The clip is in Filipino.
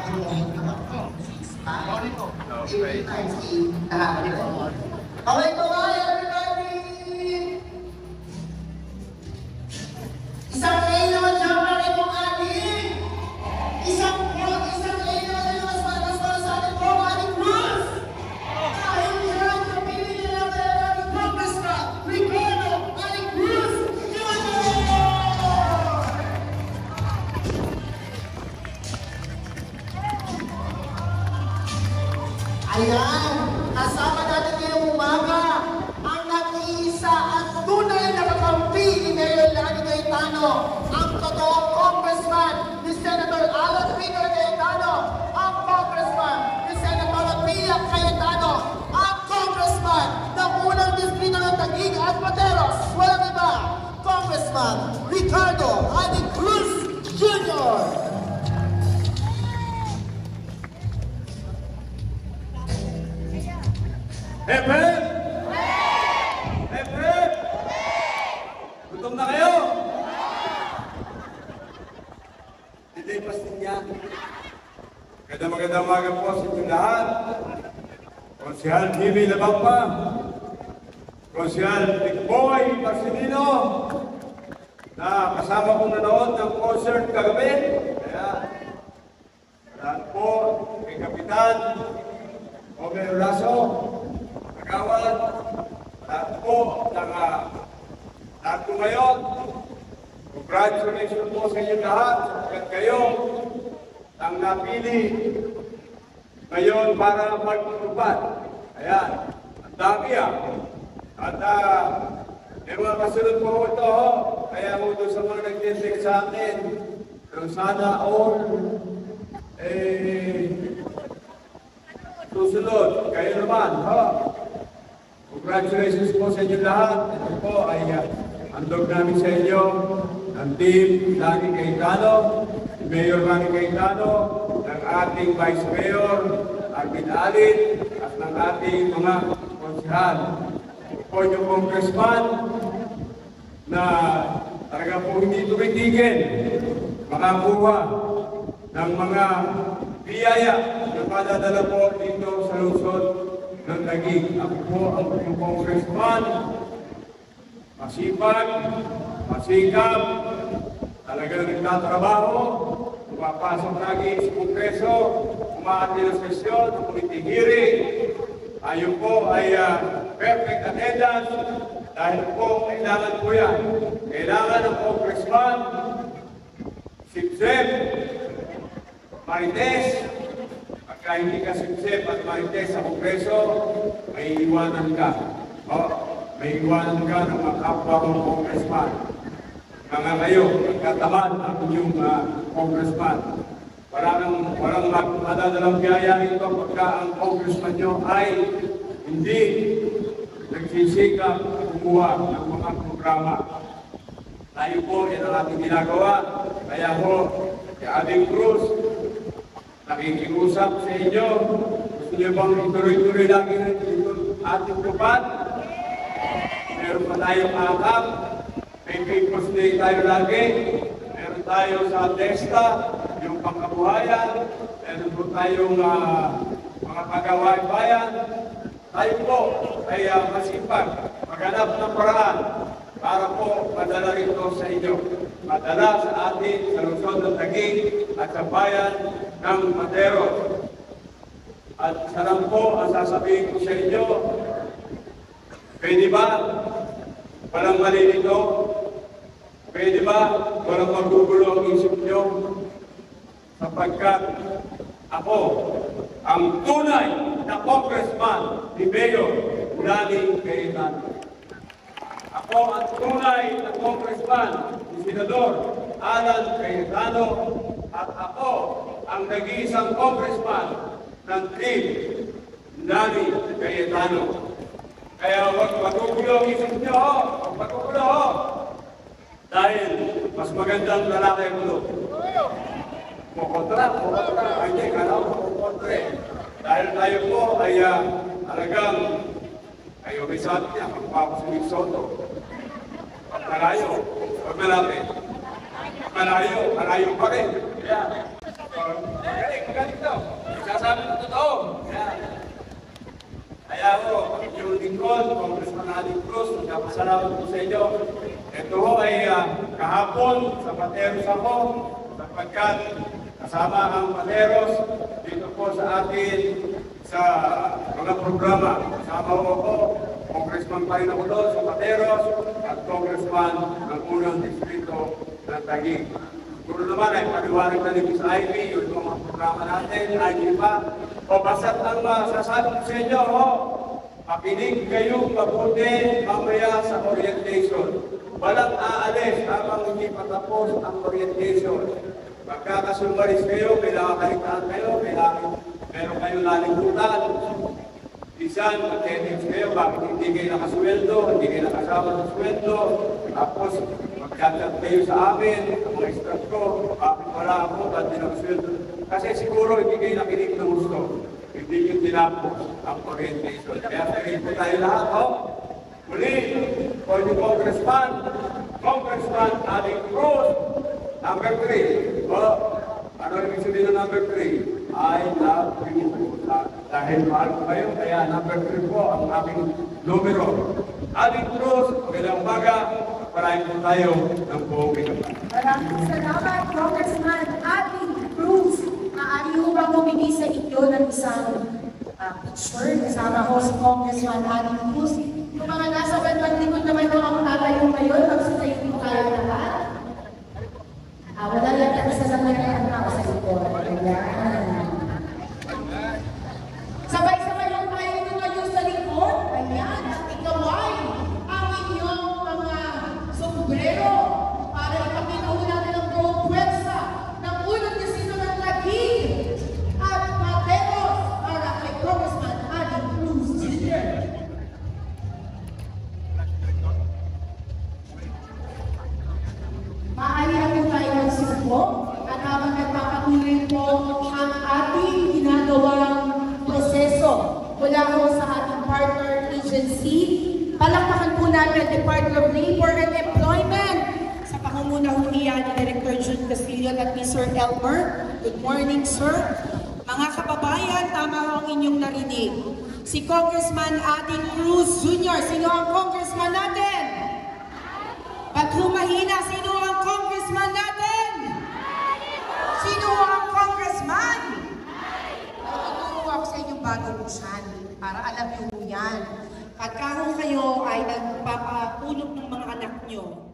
Okay, bye everybody! Isang A naman dyan para itong ating isang A naman mas para sa ating po ating Cruz! Dahil dyan, kapili nila kaya natin Congressman Ricardo ating Cruz Jr. Ayan! Kasama natin ngayong umaga ang nag-iisa at tunay na kakampi ni Mayor Lani Cayetano, ang totoong congressman ni Senator Alan Peter Cayetano, ang congressman ni Senator Pia Cayetano, ang congressman ng unang distrito ng Taguig at Pateros, walang iba, Congressman Ricardo Adi Cruz Jr. Hep, hep! Hep, hep! Gutom na kayo? Hindi pastin yan. Magandang umaga po sa inyong lahat. Konsehal Jimmy Labampa, Konsehal Boy Marcelino, na kasama kong nanood ng concert kagabi. Kaya, lahat po, kay Kapitan, Omer Lasso, Kagawad, lahat po ng lahat po ngayon. Congratulations po sa inyo lahat at kayo ang napili ngayon para magtutupad. Ayan, ang dami At may mga kasunod po ito kaya mo doon sa mga nag-tendek sa akin, kung sana all susunod, kayo naman, Congratulations po sa inyo lahat. Ito po ay handog namin sa inyo ng Team Lani Cayetano, Mayor Lani Cayetano, ng ating Vice Mayor, Arvin Alin, at ng ating mga konsehal. Ito po yung congressman na talaga po hindi tumitigil makakuha ng mga biyaya na padadala po dito sa lungsod ng Taguig. Ako po ang congressman, masipag, masikap, talagang nagtatrabaho, pumapasok lagi sa Kongreso, umaati ng sesyon, committee hearing. Tayo po ay perfect attendance dahil po kailangan po yan. Kailangan ng congressman, sip-sip, marites. Pagka hindi ka sip-sip at marites sa Kongreso, may iwanan ka. May iwanan ka ng mga kapwa mong congressman. Mga kayo, nagkatamad ang inyong congressman. Walang madadalang biyaya ito pagka ang congressman nyo ay hindi nagsisikap kumuha ng mga programa. Tayo po, yan ang ating ginagawa. Kaya po, si Aling Cruz, nakikiusap sa inyo. Gusto niyo bang ituloy-tuloy lagi na ating tupad? Meron pa tayong akap. May People's Day tayo lagi. Meron tayo sa Desta, yung pangkabuhayan. Meron po tayong mga paggawain bayan. Tayo po ay masipag, maghanap ng paraan para po madala rito sa inyo. Madala sa atin, sa lungsod ng Taguig at sa bayan ng Matero. At salam po ang sasabihin ko sa inyo, pwede ba walang mali nito? Pwede ba walang magugulo ang isip nyo? Sapagkat ako ang tunay na congressman ni Mayor Lani Cayetano. Ako ang tunay na congressman ni Senador Alan Cayetano at ako ang nag-iisang congressman ng Team Lani Cayetano. Kaya huwag matugulo ang isip nyo, huwag matugulo. Dahil mas magandang lalaki mo. Mukontra. Hindi, kalaw mukontra. Dahil tayo po ay talagang kayo may sabi niya, magpapasulit Soto. Malayo, pag malapit. Malayo pa rin. Kaya, Magaling daw. Sasabi ko totoo. Kaya ako, yung lingkod, Congressman Aling Cruz, nagpapasalamat po sa inyo. Ito ho ay kahapon sa Pateros ako, sapagkat kasama ang Pateros dito po sa atin sa mga programa. Kasama ko po, Congressman pa rin ako doon sa Pateros at Congressman ng unang distrito ng Taguig. Siguro naman ay paliwanag na rin sa IB, yung mga programa natin, IB pa. O basta't ang masasabi ko sa inyo, makinig kayo mabuti mamaya sa orientation. Walang aalis habang hindi patapos ang orientation. Magkakasumaris kayo, may nakakaligtaan kayo, meron kayong lalimutan. Isan, attendance kayo, bakit hindi kayo nakasweldo, hindi kayo nakasama sa sweldo. Tapos, magchat-chat kayo sa amin, ang mga staff ko, bakit wala ako, bakit hindi nakasweldo. Kasi siguro hindi kayo nakinig ng gusto. Hindi yung tinapos ang orientation. Kaya sabihin po tayo lahat, muli, for the Congressman Aling Cruz, number 3. Ano ibig sabihin ng number 3? I love you. Dahil mahal ko kayo, kaya number 3 po ang aming numero. Aling Cruz, magandang umaga, parahin po tayo ng buong ikapat. Maraming salamat, Congressman Aling Cruz. Maaari ho bang bumigay sa inyo ng isang picture kasama ho si Congressman Aling Cruz? Yung mga nasa bandang likod naman ho ang tatayo ngayon, magsitayo po tayo lahat. Wala lang yan sa sasamayan ang tao sa likod. Ayan. Sabay-sabay lang tayo tumayo sa likod. Ayan, at ikaway ang inyong mga sombrero para ipakita ho natin ang buong pwersa ng unang distrito ng Taguig at Pateros para kay Congressman Aling Cruz Jr. Maaari na po tayo magsuko at habang nagpapatuloy po ang ating ginagawang proseso mula po sa ating partner agency, palakpakan po natin ang Department of Labor and Employment sa pangunguna ho niya ni Director June Castillo at ni Sir Elmer. Good morning, sir. Mga kababayan, tama ho ang inyong narinig. Si Congressman Aling Cruz Jr. Sino ang congressman natin? Ba't humahina? Sino ang congressman natin? Sino ang congressman? Tuturo ako sa inyong bagong usan para alam niyo yan. Pagka kayo ay nagpapatulog ng mga anak nyo,